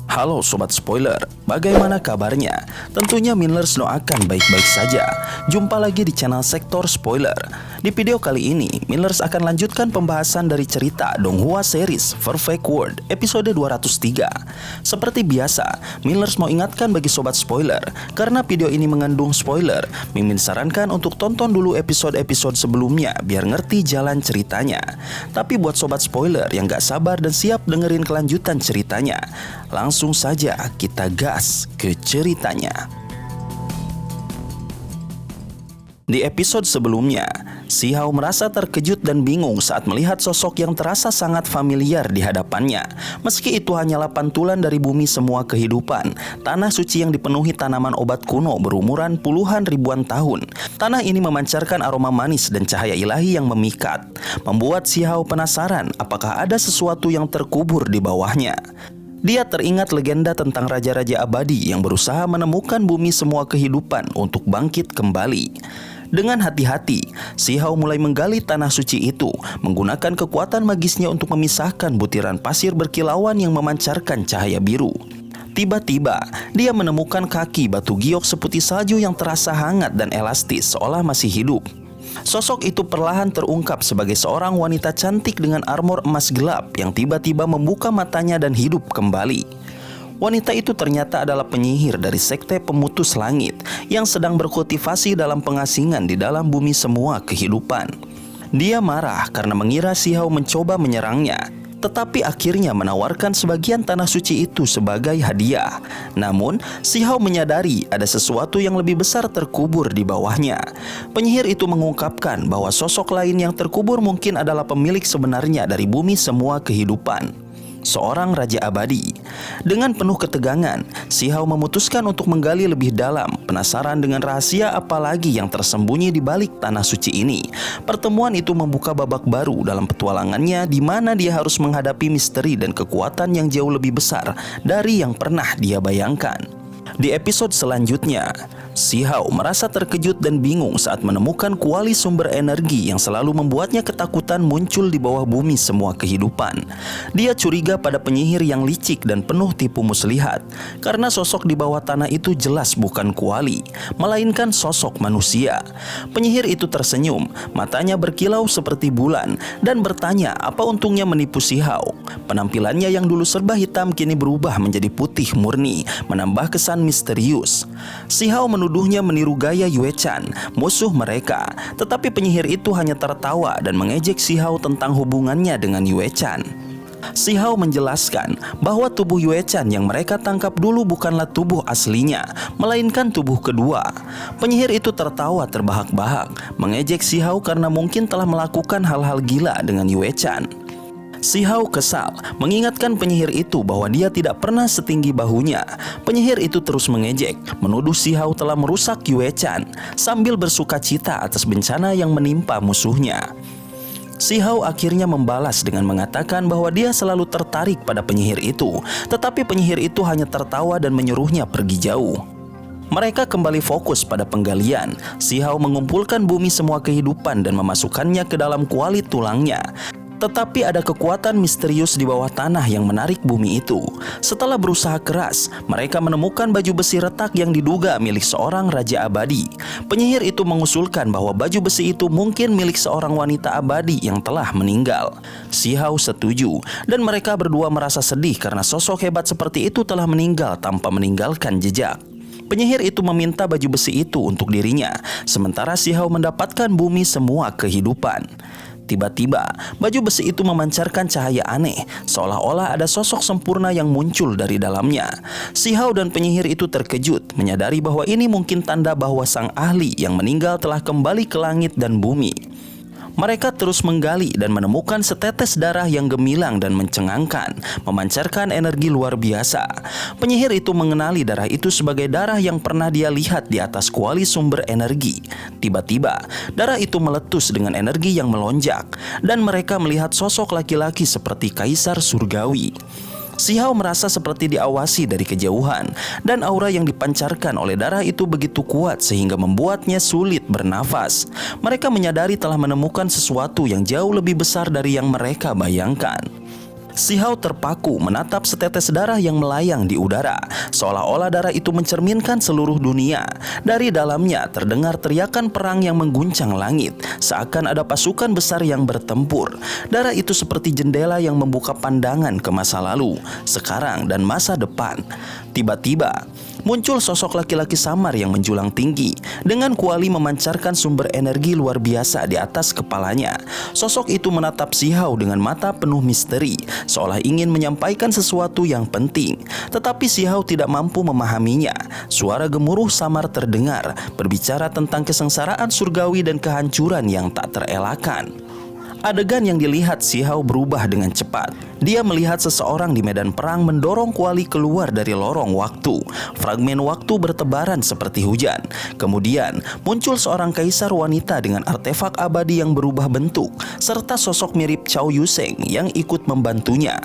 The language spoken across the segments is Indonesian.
Halo Sobat Spoiler, bagaimana kabarnya? Tentunya Millers doakan baik-baik saja. Jumpa lagi di channel Sektor Spoiler. Di video kali ini, Millers akan lanjutkan pembahasan dari cerita Donghua series Perfect World episode 203. Seperti biasa, Millers mau ingatkan bagi Sobat Spoiler, karena video ini mengandung spoiler, Mimin sarankan untuk tonton dulu episode-episode sebelumnya biar ngerti jalan ceritanya. Tapi buat Sobat Spoiler yang gak sabar dan siap dengerin kelanjutan ceritanya, langsung saja kita gas ke ceritanya. Di episode sebelumnya, Si Hao merasa terkejut dan bingung saat melihat sosok yang terasa sangat familiar di hadapannya. Meski itu hanyalah pantulan dari bumi semua kehidupan, tanah suci yang dipenuhi tanaman obat kuno berumuran puluhan ribuan tahun. Tanah ini memancarkan aroma manis dan cahaya ilahi yang memikat, membuat Si Hao penasaran apakah ada sesuatu yang terkubur di bawahnya. Dia teringat legenda tentang raja-raja abadi yang berusaha menemukan bumi semua kehidupan untuk bangkit kembali. Dengan hati-hati, Si Hao mulai menggali tanah suci itu, menggunakan kekuatan magisnya untuk memisahkan butiran pasir berkilauan yang memancarkan cahaya biru. Tiba-tiba, dia menemukan kaki batu giok seputih salju yang terasa hangat dan elastis seolah masih hidup. Sosok itu perlahan terungkap sebagai seorang wanita cantik dengan armor emas gelap yang tiba-tiba membuka matanya dan hidup kembali. Wanita itu ternyata adalah penyihir dari sekte pemutus langit yang sedang berkultivasi dalam pengasingan di dalam bumi semua kehidupan. Dia marah karena mengira Si Hao mencoba menyerangnya, tetapi akhirnya menawarkan sebagian tanah suci itu sebagai hadiah. Namun, Si Hao menyadari ada sesuatu yang lebih besar terkubur di bawahnya. Penyihir itu mengungkapkan bahwa sosok lain yang terkubur mungkin adalah pemilik sebenarnya dari bumi semua kehidupan, seorang raja abadi. Dengan penuh ketegangan, Si Hao memutuskan untuk menggali lebih dalam, penasaran dengan rahasia apa lagi yang tersembunyi di balik tanah suci ini. Pertemuan itu membuka babak baru dalam petualangannya, di mana dia harus menghadapi misteri dan kekuatan yang jauh lebih besar dari yang pernah dia bayangkan. Di episode selanjutnya, Si Hao merasa terkejut dan bingung saat menemukan kuali sumber energi yang selalu membuatnya ketakutan muncul di bawah bumi semua kehidupan. Dia curiga pada penyihir yang licik dan penuh tipu muslihat, karena sosok di bawah tanah itu jelas bukan kuali, melainkan sosok manusia. Penyihir itu tersenyum, matanya berkilau seperti bulan, dan bertanya apa untungnya menipu Si Hao. Penampilannya yang dulu serba hitam kini berubah menjadi putih murni, menambah kesan misterius. Si Hao menuduhnya meniru gaya Yue Chan, musuh mereka, tetapi penyihir itu hanya tertawa dan mengejek Si Hao tentang hubungannya dengan Yue Chan. Si Hao menjelaskan bahwa tubuh Yue Chan yang mereka tangkap dulu bukanlah tubuh aslinya, melainkan tubuh kedua. Penyihir itu tertawa terbahak-bahak, mengejek Si Hao karena mungkin telah melakukan hal-hal gila dengan Yue Chan. Si Hao kesal, mengingatkan penyihir itu bahwa dia tidak pernah setinggi bahunya. Penyihir itu terus mengejek, menuduh Si Hao telah merusak Yue Chan, sambil bersukacita atas bencana yang menimpa musuhnya. Si Hao akhirnya membalas dengan mengatakan bahwa dia selalu tertarik pada penyihir itu, tetapi penyihir itu hanya tertawa dan menyuruhnya pergi jauh. Mereka kembali fokus pada penggalian. Si Hao mengumpulkan bumi semua kehidupan dan memasukkannya ke dalam kuali tulangnya. Tetapi ada kekuatan misterius di bawah tanah yang menarik bumi itu. Setelah berusaha keras, mereka menemukan baju besi retak yang diduga milik seorang raja abadi. Penyihir itu mengusulkan bahwa baju besi itu mungkin milik seorang wanita abadi yang telah meninggal. Si Hao setuju, dan mereka berdua merasa sedih karena sosok hebat seperti itu telah meninggal tanpa meninggalkan jejak. Penyihir itu meminta baju besi itu untuk dirinya, sementara Si Hao mendapatkan bumi semua kehidupan. Tiba-tiba, baju besi itu memancarkan cahaya aneh, seolah-olah ada sosok sempurna yang muncul dari dalamnya. Si Hao dan penyihir itu terkejut, menyadari bahwa ini mungkin tanda bahwa sang ahli yang meninggal telah kembali ke langit dan bumi. Mereka terus menggali dan menemukan setetes darah yang gemilang dan mencengangkan, memancarkan energi luar biasa. Penyihir itu mengenali darah itu sebagai darah yang pernah dia lihat di atas kuali sumber energi. Tiba-tiba, darah itu meletus dengan energi yang melonjak, dan mereka melihat sosok laki-laki seperti kaisar surgawi. Si Hao merasa seperti diawasi dari kejauhan, dan aura yang dipancarkan oleh darah itu begitu kuat sehingga membuatnya sulit bernafas. Mereka menyadari telah menemukan sesuatu yang jauh lebih besar dari yang mereka bayangkan. Si Hao terpaku menatap setetes darah yang melayang di udara, seolah-olah darah itu mencerminkan seluruh dunia. Dari dalamnya terdengar teriakan perang yang mengguncang langit, seakan ada pasukan besar yang bertempur. Darah itu seperti jendela yang membuka pandangan ke masa lalu, sekarang, dan masa depan. Tiba-tiba muncul sosok laki-laki samar yang menjulang tinggi, dengan kuali memancarkan sumber energi luar biasa di atas kepalanya. Sosok itu menatap Si Hao dengan mata penuh misteri, seolah ingin menyampaikan sesuatu yang penting. Tetapi Si Hao tidak mampu memahaminya. Suara gemuruh samar terdengar, berbicara tentang kesengsaraan surgawi dan kehancuran yang tak terelakkan. Adegan yang dilihat Si Hao berubah dengan cepat. Dia melihat seseorang di medan perang mendorong kuali keluar dari lorong waktu. Fragmen waktu bertebaran seperti hujan. Kemudian muncul seorang kaisar wanita dengan artefak abadi yang berubah bentuk, serta sosok mirip Cao Yuseng yang ikut membantunya.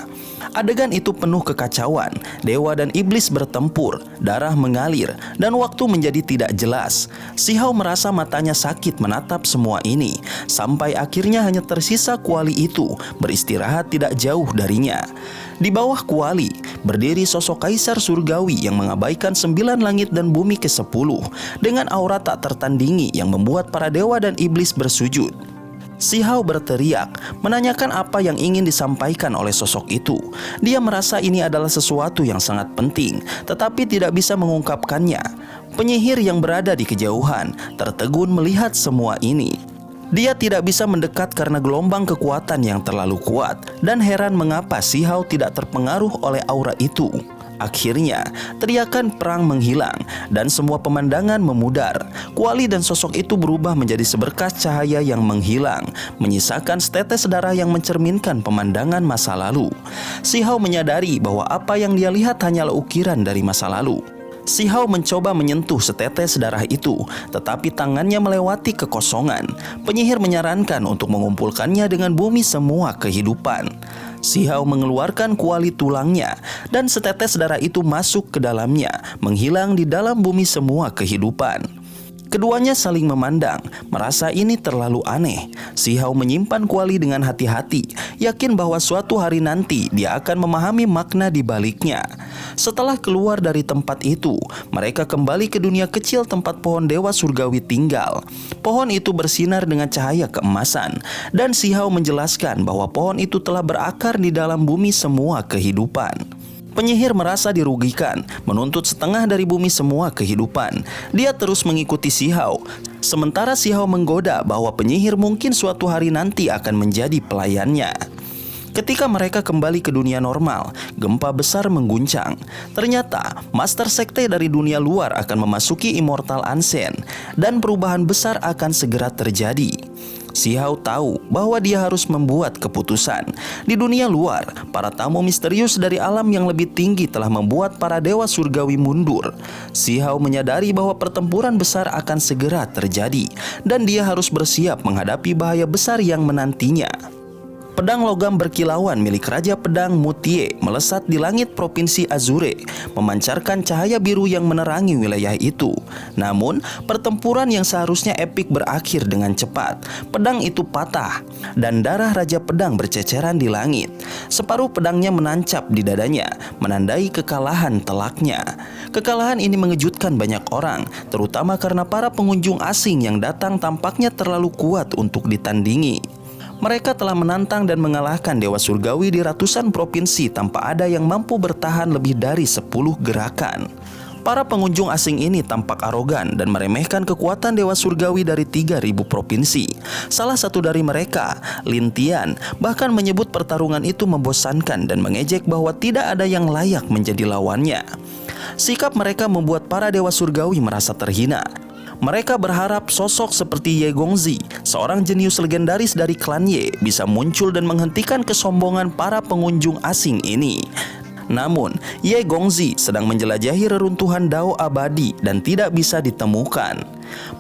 Adegan itu penuh kekacauan. Dewa dan iblis bertempur, darah mengalir, dan waktu menjadi tidak jelas. Si Hao merasa matanya sakit menatap semua ini, sampai akhirnya hanya tersisa kuali itu beristirahat tidak jauh darinya. Di bawah kuali berdiri sosok kaisar surgawi yang mengabaikan 9 langit dan bumi ke-10 dengan aura tak tertandingi yang membuat para dewa dan iblis bersujud. Si Hao berteriak, menanyakan apa yang ingin disampaikan oleh sosok itu. Dia merasa ini adalah sesuatu yang sangat penting, tetapi tidak bisa mengungkapkannya. Penyihir yang berada di kejauhan tertegun melihat semua ini. Dia tidak bisa mendekat karena gelombang kekuatan yang terlalu kuat, dan heran mengapa Si Hao tidak terpengaruh oleh aura itu. Akhirnya, teriakan perang menghilang dan semua pemandangan memudar. Kuali dan sosok itu berubah menjadi seberkas cahaya yang menghilang, menyisakan setetes darah yang mencerminkan pemandangan masa lalu. Si Hao menyadari bahwa apa yang dia lihat hanyalah ukiran dari masa lalu. Si Hao mencoba menyentuh setetes darah itu, tetapi tangannya melewati kekosongan. Penyihir menyarankan untuk mengumpulkannya dengan bumi semua kehidupan. Si Hao mengeluarkan kuali tulangnya, dan setetes darah itu masuk ke dalamnya, menghilang di dalam bumi semua kehidupan. Keduanya saling memandang, merasa ini terlalu aneh. Si Hao menyimpan kuali dengan hati-hati, yakin bahwa suatu hari nanti dia akan memahami makna di baliknya. Setelah keluar dari tempat itu, mereka kembali ke dunia kecil tempat pohon dewa surgawi tinggal. Pohon itu bersinar dengan cahaya keemasan, dan Si Hao menjelaskan bahwa pohon itu telah berakar di dalam bumi semua kehidupan. Penyihir merasa dirugikan, menuntut setengah dari bumi semua kehidupan. Dia terus mengikuti Si Hao, sementara Si Hao menggoda bahwa penyihir mungkin suatu hari nanti akan menjadi pelayannya. Ketika mereka kembali ke dunia normal, gempa besar mengguncang. Ternyata, master sekte dari dunia luar akan memasuki Immortal Ancient, dan perubahan besar akan segera terjadi. Si Hao tahu bahwa dia harus membuat keputusan. Di dunia luar, para tamu misterius dari alam yang lebih tinggi telah membuat para dewa surgawi mundur. Si Hao menyadari bahwa pertempuran besar akan segera terjadi, dan dia harus bersiap menghadapi bahaya besar yang menantinya. Pedang logam berkilauan milik Raja Pedang Mutie melesat di langit Provinsi Azure, memancarkan cahaya biru yang menerangi wilayah itu. Namun, pertempuran yang seharusnya epik berakhir dengan cepat. Pedang itu patah, dan darah Raja Pedang berceceran di langit. Separuh pedangnya menancap di dadanya, menandai kekalahan telaknya. Kekalahan ini mengejutkan banyak orang, terutama karena para pengunjung asing yang datang tampaknya terlalu kuat untuk ditandingi. Mereka telah menantang dan mengalahkan dewa surgawi di ratusan provinsi tanpa ada yang mampu bertahan lebih dari 10 gerakan. Para pengunjung asing ini tampak arogan dan meremehkan kekuatan dewa surgawi dari 3.000 provinsi. Salah satu dari mereka, Lin Tian, bahkan menyebut pertarungan itu membosankan dan mengejek bahwa tidak ada yang layak menjadi lawannya. Sikap mereka membuat para dewa surgawi merasa terhina. Mereka berharap sosok seperti Ye Gongzi, seorang jenius legendaris dari klan Ye, bisa muncul dan menghentikan kesombongan para pengunjung asing ini. Namun, Ye Gongzi sedang menjelajahi reruntuhan Dao abadi dan tidak bisa ditemukan.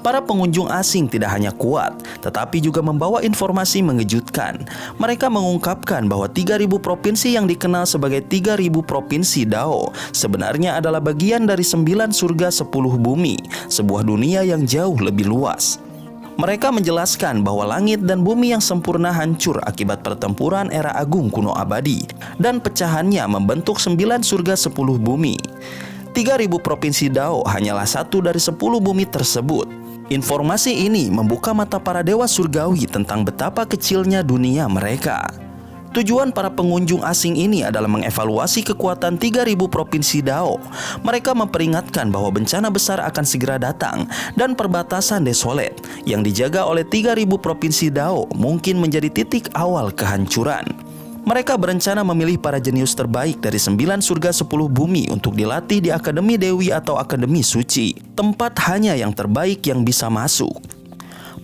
Para pengunjung asing tidak hanya kuat, tetapi juga membawa informasi mengejutkan. Mereka mengungkapkan bahwa 3.000 provinsi yang dikenal sebagai 3.000 provinsi Dao sebenarnya adalah bagian dari 9 surga 10 bumi, sebuah dunia yang jauh lebih luas. Mereka menjelaskan bahwa langit dan bumi yang sempurna hancur akibat pertempuran era agung kuno abadi, dan pecahannya membentuk 9 surga 10 bumi. 3.000 provinsi Dao hanyalah satu dari 10 bumi tersebut. Informasi ini membuka mata para dewa surgawi tentang betapa kecilnya dunia mereka. Tujuan para pengunjung asing ini adalah mengevaluasi kekuatan 3.000 provinsi Dao. Mereka memperingatkan bahwa bencana besar akan segera datang dan perbatasan desolate yang dijaga oleh 3.000 provinsi Dao mungkin menjadi titik awal kehancuran. Mereka berencana memilih para jenius terbaik dari 9 surga 10 bumi untuk dilatih di Akademi Dewi atau Akademi Suci, tempat hanya yang terbaik yang bisa masuk.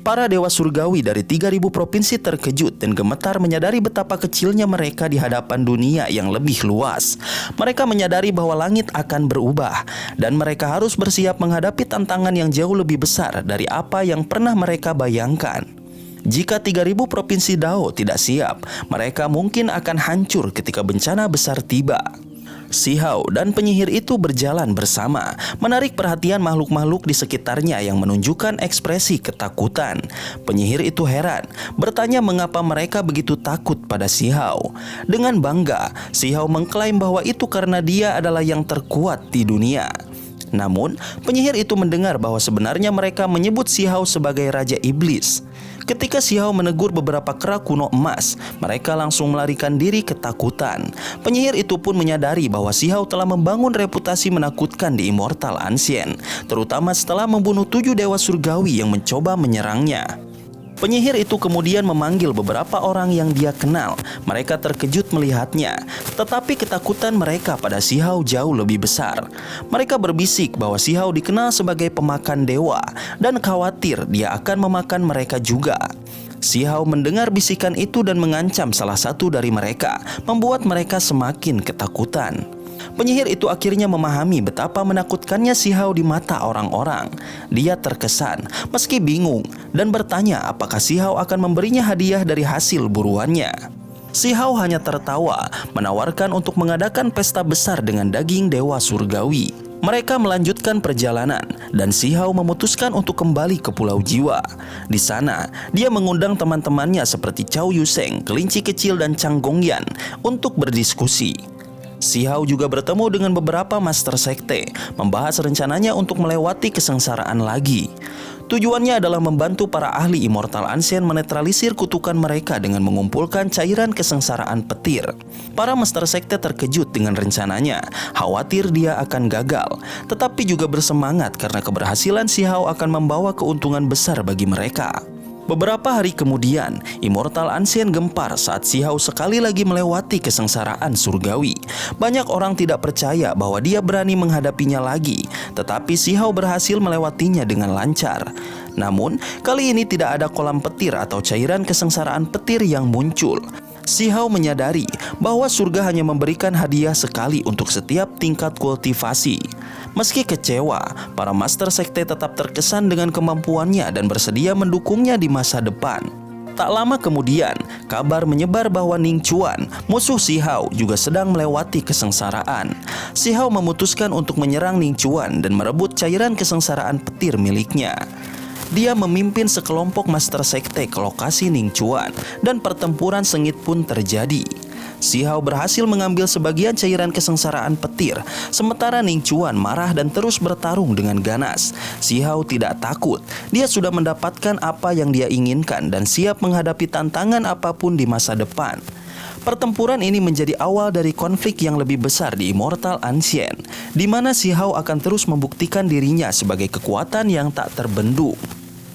Para dewa surgawi dari 3.000 provinsi terkejut dan gemetar menyadari betapa kecilnya mereka di hadapan dunia yang lebih luas. Mereka menyadari bahwa langit akan berubah dan mereka harus bersiap menghadapi tantangan yang jauh lebih besar dari apa yang pernah mereka bayangkan. Jika 3.000 provinsi Dao tidak siap, mereka mungkin akan hancur ketika bencana besar tiba. Si Hao dan penyihir itu berjalan bersama, menarik perhatian makhluk-makhluk di sekitarnya yang menunjukkan ekspresi ketakutan. Penyihir itu heran, bertanya mengapa mereka begitu takut pada si Hao. Dengan bangga, si Hao mengklaim bahwa itu karena dia adalah yang terkuat di dunia. Namun, penyihir itu mendengar bahwa sebenarnya mereka menyebut si Hao sebagai Raja Iblis. Ketika si Hao menegur beberapa kera kuno emas, mereka langsung melarikan diri ketakutan. Penyihir itu pun menyadari bahwa si Hao telah membangun reputasi menakutkan di Immortal Ancient, terutama setelah membunuh 7 dewa surgawi yang mencoba menyerangnya. Penyihir itu kemudian memanggil beberapa orang yang dia kenal. Mereka terkejut melihatnya, tetapi ketakutan mereka pada si Hao jauh lebih besar. Mereka berbisik bahwa si Hao dikenal sebagai pemakan dewa dan khawatir dia akan memakan mereka juga. Si Hao mendengar bisikan itu dan mengancam salah satu dari mereka, membuat mereka semakin ketakutan. Penyihir itu akhirnya memahami betapa menakutkannya si Hao di mata orang-orang. Dia terkesan, meski bingung, dan bertanya apakah si Hao akan memberinya hadiah dari hasil buruannya. Si Hao hanya tertawa, menawarkan untuk mengadakan pesta besar dengan daging dewa surgawi. Mereka melanjutkan perjalanan, dan si Hao memutuskan untuk kembali ke Pulau Jiwa. Di sana, dia mengundang teman-temannya seperti Cao Yuseng, Kelinci Kecil, dan Chang Gongyan untuk berdiskusi. Si Hao juga bertemu dengan beberapa master sekte, membahas rencananya untuk melewati kesengsaraan lagi. Tujuannya adalah membantu para ahli Immortal Ancient menetralisir kutukan mereka dengan mengumpulkan cairan kesengsaraan petir. Para master sekte terkejut dengan rencananya, khawatir dia akan gagal, tetapi juga bersemangat karena keberhasilan si Hao akan membawa keuntungan besar bagi mereka. Beberapa hari kemudian, Immortal Ancient gempar saat si Hao sekali lagi melewati kesengsaraan surgawi. Banyak orang tidak percaya bahwa dia berani menghadapinya lagi, tetapi si Hao berhasil melewatinya dengan lancar. Namun, kali ini tidak ada kolam petir atau cairan kesengsaraan petir yang muncul. Si Hao menyadari bahwa surga hanya memberikan hadiah sekali untuk setiap tingkat kultivasi. Meski kecewa, para master sekte tetap terkesan dengan kemampuannya dan bersedia mendukungnya di masa depan. Tak lama kemudian, kabar menyebar bahwa Ning Chuan, musuh si Hao, juga sedang melewati kesengsaraan. Si Hao memutuskan untuk menyerang Ning Chuan dan merebut cairan kesengsaraan petir miliknya. Dia memimpin sekelompok master sekte ke lokasi Ning Chuan dan pertempuran sengit pun terjadi. Si Hao berhasil mengambil sebagian cairan kesengsaraan petir, sementara Ning Chuan marah dan terus bertarung dengan ganas. Si Hao tidak takut, dia sudah mendapatkan apa yang dia inginkan dan siap menghadapi tantangan apapun di masa depan. Pertempuran ini menjadi awal dari konflik yang lebih besar di Immortal Ancient, di mana si Hao akan terus membuktikan dirinya sebagai kekuatan yang tak terbendung.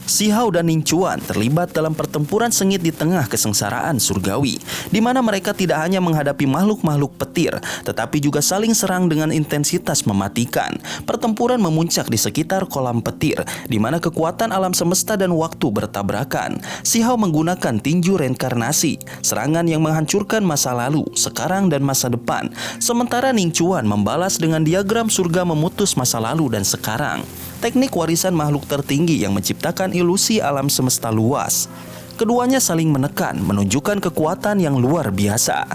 Si Hao dan Ning Chuan terlibat dalam pertempuran sengit di tengah kesengsaraan surgawi, di mana mereka tidak hanya menghadapi makhluk-makhluk petir, tetapi juga saling serang dengan intensitas mematikan. Pertempuran memuncak di sekitar kolam petir, di mana kekuatan alam semesta dan waktu bertabrakan. Si Hao menggunakan tinju reinkarnasi, serangan yang menghancurkan masa lalu, sekarang, dan masa depan. Sementara Ning Chuan membalas dengan diagram surga memutus masa lalu dan sekarang. Teknik warisan makhluk tertinggi yang menciptakan ilusi alam semesta luas. Keduanya saling menekan, menunjukkan kekuatan yang luar biasa.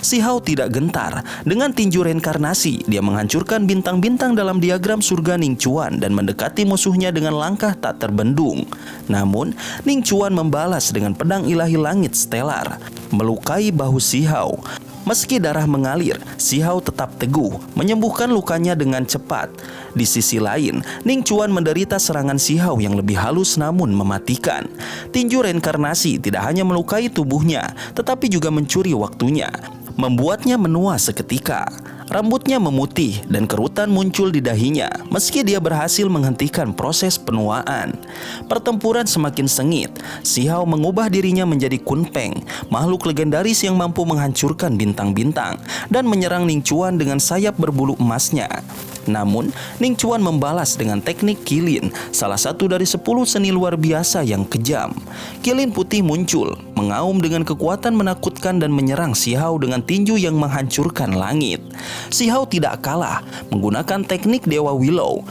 Si Hao tidak gentar. Dengan tinju reinkarnasi, dia menghancurkan bintang-bintang dalam diagram surga Ning Chuan dan mendekati musuhnya dengan langkah tak terbendung. Namun, Ning Chuan membalas dengan pedang ilahi langit stelar, melukai bahu si Hao. Meski darah mengalir, si Hao tetap teguh, menyembuhkan lukanya dengan cepat. Di sisi lain, Ning Chuan menderita serangan si Hao yang lebih halus namun mematikan. Tinju reinkarnasi tidak hanya melukai tubuhnya, tetapi juga mencuri waktunya, membuatnya menua seketika. Rambutnya memutih dan kerutan muncul di dahinya meski dia berhasil menghentikan proses penuaan. Pertempuran semakin sengit. Si Hao mengubah dirinya menjadi Kun Peng, makhluk legendaris yang mampu menghancurkan bintang-bintang, dan menyerang Ning Chuan dengan sayap berbulu emasnya. Namun, Ning Chuan membalas dengan teknik Qilin, salah satu dari 10 seni luar biasa yang kejam. Qilin putih muncul, mengaum dengan kekuatan menakutkan dan menyerang si Hao dengan tinju yang menghancurkan langit. Si Hao tidak kalah, menggunakan teknik Dewa Willow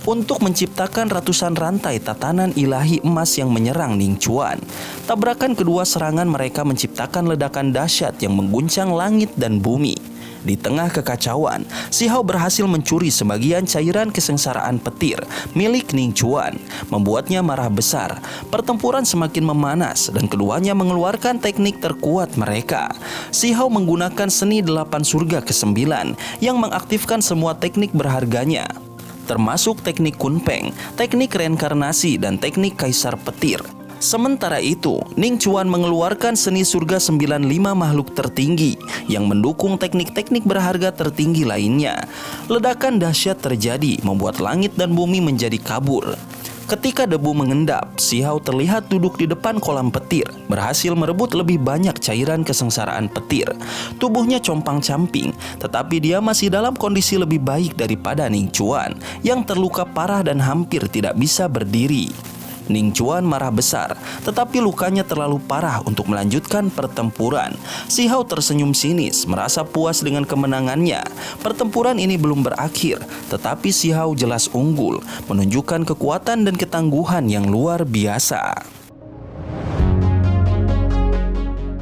untuk menciptakan ratusan rantai tatanan ilahi emas yang menyerang Ning Chuan. Tabrakan kedua serangan mereka menciptakan ledakan dahsyat yang mengguncang langit dan bumi. Di tengah kekacauan, si Hao berhasil mencuri sebagian cairan kesengsaraan petir milik Ning Chuan, membuatnya marah besar. Pertempuran semakin memanas dan keduanya mengeluarkan teknik terkuat mereka. Si Hao menggunakan seni 8 surga ke-9 yang mengaktifkan semua teknik berharganya, termasuk teknik Kun Peng, teknik reinkarnasi, dan teknik Kaisar Petir. Sementara itu, Ning Chuan mengeluarkan seni surga 95 makhluk tertinggi yang mendukung teknik-teknik berharga tertinggi lainnya. Ledakan dahsyat terjadi, membuat langit dan bumi menjadi kabur. Ketika debu mengendap, si Hao terlihat duduk di depan kolam petir, berhasil merebut lebih banyak cairan kesengsaraan petir. Tubuhnya compang-camping, tetapi dia masih dalam kondisi lebih baik daripada Ning Chuan yang terluka parah dan hampir tidak bisa berdiri. Ning Chuan marah besar, tetapi lukanya terlalu parah untuk melanjutkan pertempuran. Si Hao tersenyum sinis, merasa puas dengan kemenangannya. Pertempuran ini belum berakhir, tetapi si Hao jelas unggul, menunjukkan kekuatan dan ketangguhan yang luar biasa.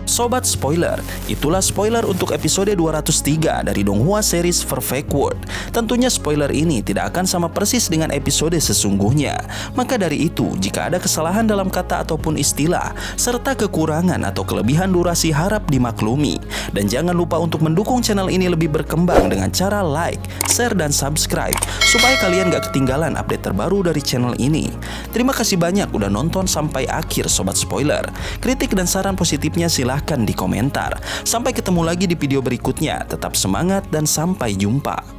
Sobat spoiler, itulah spoiler untuk episode 203 dari Donghua series Perfect World. Tentunya spoiler ini tidak akan sama persis dengan episode sesungguhnya. Maka dari itu, jika ada kesalahan dalam kata ataupun istilah, serta kekurangan atau kelebihan durasi harap dimaklumi. Dan jangan lupa untuk mendukung channel ini lebih berkembang dengan cara like, share, dan subscribe, supaya kalian gak ketinggalan update terbaru dari channel ini. Terima kasih banyak udah nonton sampai akhir Sobat Spoiler. Kritik dan saran positifnya silahkan di komentar. Sampai ketemu lagi di video berikutnya. Tetap semangat dan sampai jumpa.